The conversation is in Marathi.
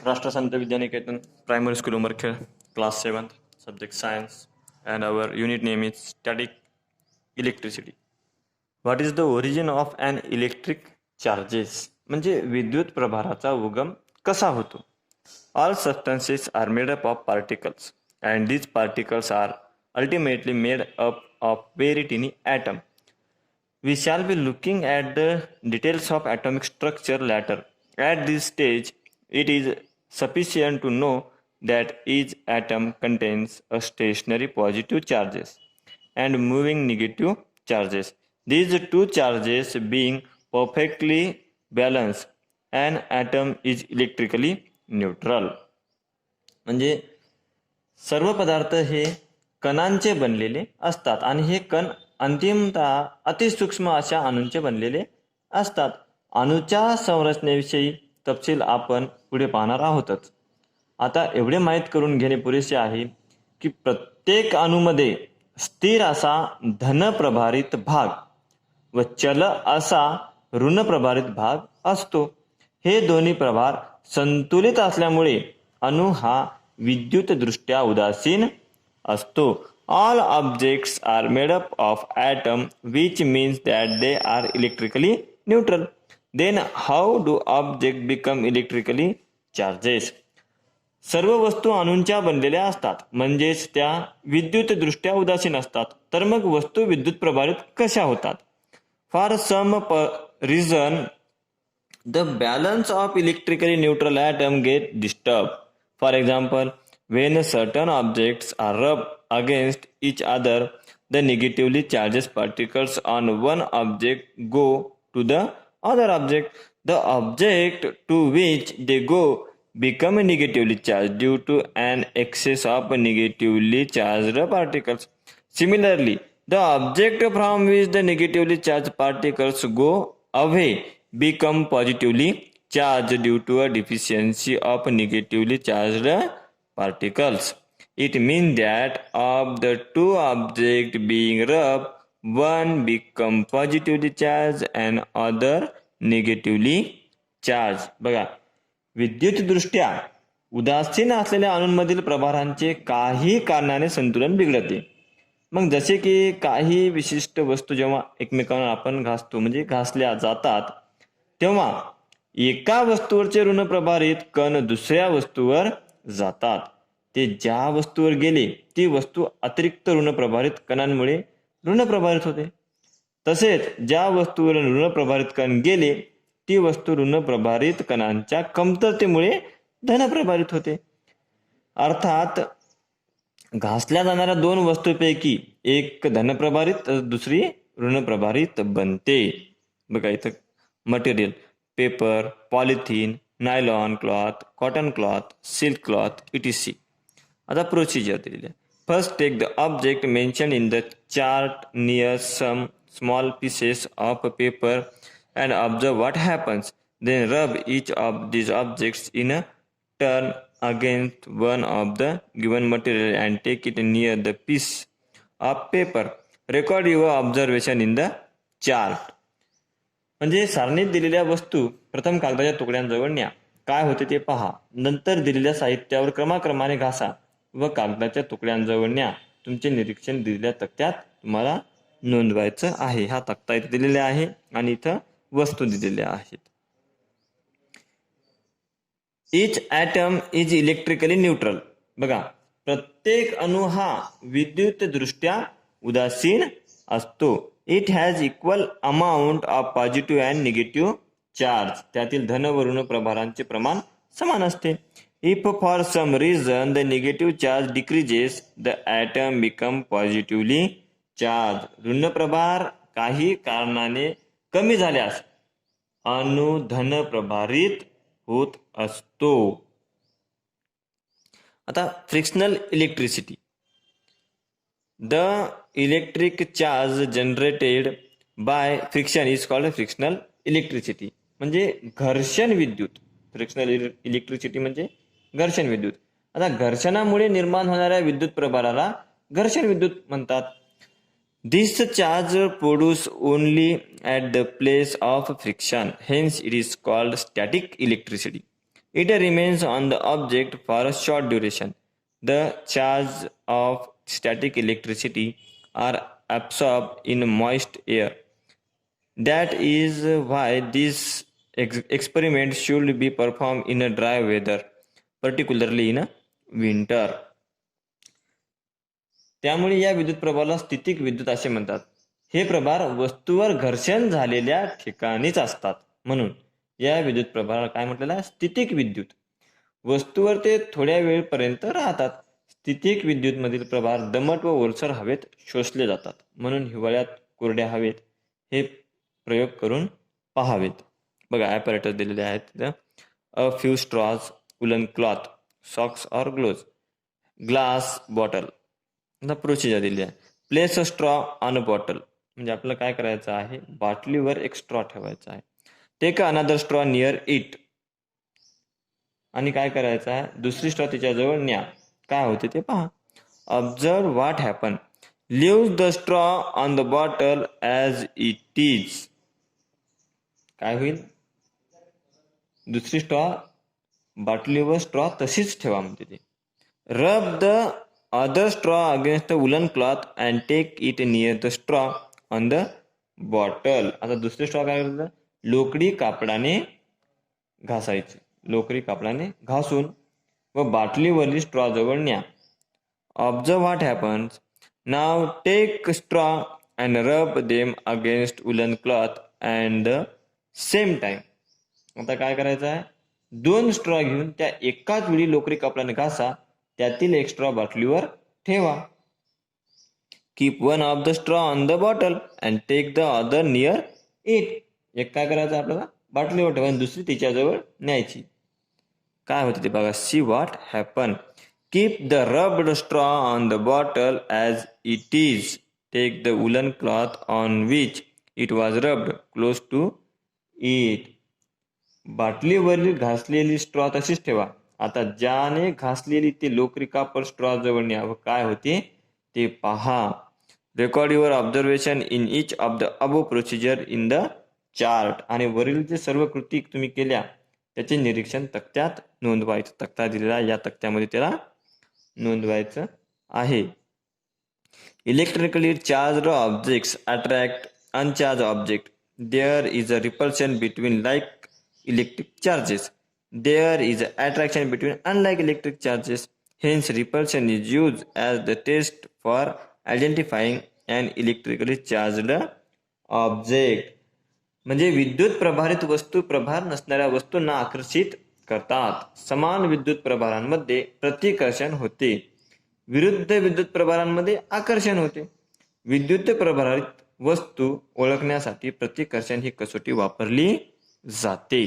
राष्ट्रसंत Vidyaniketan primary school Umarkhed, class 7th, subject science, and our unit name is static electricity. What is the origin of an electric charges? म्हणजे विद्युत प्रभाराचा उगम कसा होतो? All substances are made up of particles, and these particles are ultimately made up of very tiny atom. We shall be looking at the details of atomic structure later. At this stage, it is sufficient to know that each atom contains a stationary positive charges and moving negative charges. These two charges being perfectly balanced, an atom is electrically neutral. म्हणजे सर्व पदार्थ हे कणांचे बनलेले असतात आणि हे कण अंतिमतः अतिसूक्ष्म अशा अणूंचे बनलेले असतात. अणूच्या संरचनेविषयी तपशील आपण पुढे पाहणार आहोतच. आता एवढे माहीत करून घेणे पुरेसे आहे की प्रत्येक अणूमध्ये स्थिर असा धनप्रभारित भाग व चल असा ऋणप्रभारित भाग असतो. हे दोन्ही प्रभार संतुलित असल्यामुळे अणू हा विद्युतदृष्ट्या उदासीन असतो. All objects are made up of atom, which means that they are electrically neutral. Then how do objects become electrically charges? सर्व वस्तू अणूंच्या बनलेल्या असतात, म्हणजेच त्या विद्युतदृष्ट्या उदासीन असतात. तर मग वस्तू विद्युत प्रभारित कशा होतात? For some reason, the balance of electrically neutral atom get disturbed. For example, when certain objects are rubbed against each other, the negatively charged particles on one object go to the other object. The object to which they go become negatively charged due to an excess of negatively charged particles. Similarly, the object from which the negatively charged particles go away become positively charged due to a deficiency of negatively charged particles. It means that of the two objects being rubbed, one become positively charged and other negatively charged. बघा, विद्युतदृष्ट्या उदासीन असलेल्या अणूंमधील प्रभारांचे काही कारणाने संतुलन बिघडते. मग जसे की काही विशिष्ट वस्तू जेव्हा एकमेकांना आपण घासतो म्हणजे घासल्या जातात, तेव्हा एका वस्तूवरचे ऋणप्रभारित कण दुसऱ्या वस्तूवर जातात. ते ज्या वस्तूवर गेले ती वस्तू अतिरिक्त ऋणप्रभारित कणांमुळे ऋणप्रभारित होते. तसेच ज्या वस्तूवर ऋणप्रभारित कण गेले ती वस्तू ऋणप्रभारित कणांच्या कमतरतेमुळे धनप्रभारित होते. अर्थात घासल्या जाणाऱ्या दोन वस्तूंपैकी एक धनप्रभारित तर दुसरी ऋणप्रभारित बनते. बघा इथं material paper, polythene, nylon cloth, cotton cloth, silk cloth etc. आता प्रोसिजर दिलेली आहे. First take the object mention in the chart near some small pieces of paper and observe what happens. Then rub each of these objects in a turn against one of the given material and take it near the piece of paper. Record your observation in the chart. म्हणजे सारणीत दिलेल्या वस्तू प्रथम कागदाच्या तुकड्यांजवळ न्या, काय होते ते पहा, नंतर दिलेल्या साहित्यावर क्रमाक्रमाने घासा व कागदाच्या तुकड्यांजवळ न्या. तुमचे निरीक्षण दिलेल्या तक्त्यात तुम्हाला नोंदवायचं आहे. हा तक्ता इथे दिलेला आहे आणि इथं वस्तू दिलेल्या आहेत. Each atom is electrically neutral. बघा, प्रत्येक अणू हा विद्युतदृष्ट्या उदासीन असतो. It has equal amount of positive and negative charge. त्यातील धन व ऋण प्रभारांचे प्रमाण समान असते. If for some reason the negative charge decreases the atom become positively charged. ऋण प्रभार काही कारणाने कमी झाल्यास अणू धन प्रभारित होत असतो. आता frictional electricity. The electric charge generated by friction is called frictional electricity. म्हणजे घर्षण विद्युत. फ्रिक्शनल इलेक्ट्रिसिटी म्हणजे घर्षण विद्युत. आता घर्षणामुळे निर्माण होणाऱ्या विद्युत प्रभाराला घर्षण विद्युत म्हणतात. This charge produce only at the place of friction, hence it is called static electricity. It remains on the object for a short duration. The charge of static electricity are absorbed in moist air. That is why this experiment should be performed in a dry weather, particularly in a winter. त्यामुळे या विद्युत प्रभाराला स्थितिक विद्युत असे म्हणतात. हे प्रभार वस्तूवर घर्षण झालेल्या ठिकाणीच असतात. म्हणून या विद्युत प्रभाराला काय म्हटलेलं आहे? स्थितिक विद्युत. वस्तूवर ते थोड्या वेळपर्यंत राहतात. स्थितिक विद्युत मधील प्रभार दमट व ओलसर हवेत शोषले जातात. म्हणून हिवाळ्यात कोरड्या हवेत हे प्रयोग करून पाहावेत. बघा ॲपरेटस दिलेले आहेत तिथं. A few straws, woollen cloth, socks or gloves, glass bottle. Procedure दिली आहे. Place a straw on a bottle, म्हणजे आपल्याला काय करायचं आहे? बाटलीवर एक स्ट्रॉ ठेवायचा आहे. Take another straw near it, आणि काय करायचं आहे? दुसरी स्ट्रॉ तिच्याजवळ न्या. काय होते ते पहा. Observe what happen. Leave the straw on the bottle as it is. काय होईल? दुसरी स्ट्रॉ बाटलीवर स्ट्रॉ तशीच ठेवा म्हणते ते. रब the other straw against the woolen cloth and take it near the straw on the bottle. आता दुसरी स्ट्रॉ काय करायचं? लोकरी कापडाने घासायची. लोकरी कापडाने घासून व बाटलीवरील स्ट्रॉ जवळ न्या. Observe what happens. Now take straw and rub them against woollen cloth and the same time. आता काय करायचं आहे? दोन स्ट्रॉ घेऊन त्या एकाच वेळी लोकरी कापडाने घासा. त्यातील एक स्ट्रॉ बाटलीवर ठेवा. Keep one of the straw on the bottle and take the other near it. एक काय करायचं आपल्याला? बाटलीवर ठेवा आणि दुसरी तिच्याजवळ न्यायची. काय होते ते बघा. See what happen. Keep the rubbed straw on the bottle as it is. Take the woollen cloth on which it was rubbed close to it. बाटलीवरील घासलेली स्ट्रॉ तशीच ठेवा. आता ज्याने घासलेली ते लोकरी कापड स्ट्रॉ जवळ न्यावं. काय होते ते पहा. Record your observation in each of the above procedure in the chart. आणि वरील जे सर्व कृती तुम्ही केल्या त्याचे निरीक्षण तक्त्यात नोंदवायचं. तक्ता दिलेला या तक्त्यामध्ये त्याला नोंदवायचं आहे. Electrically charged objects attract uncharged object. There is a repulsion between like electric charges. There is attraction between unlike electric charges. Hence, repulsion is used as the test for identifying an electrically charged object. म्हणजे विद्युत प्रभारित वस्तू प्रभार नसणाऱ्या वस्तूंना आकर्षित करतात. समान विद्युत प्रभारांमध्ये प्रतिकर्षण होते. विरुद्ध विद्युत प्रभारांमध्ये आकर्षण होते. विद्युत प्रभारित वस्तू ओळखण्यासाठी प्रतिकर्षण ही कसोटी वापरली जाते.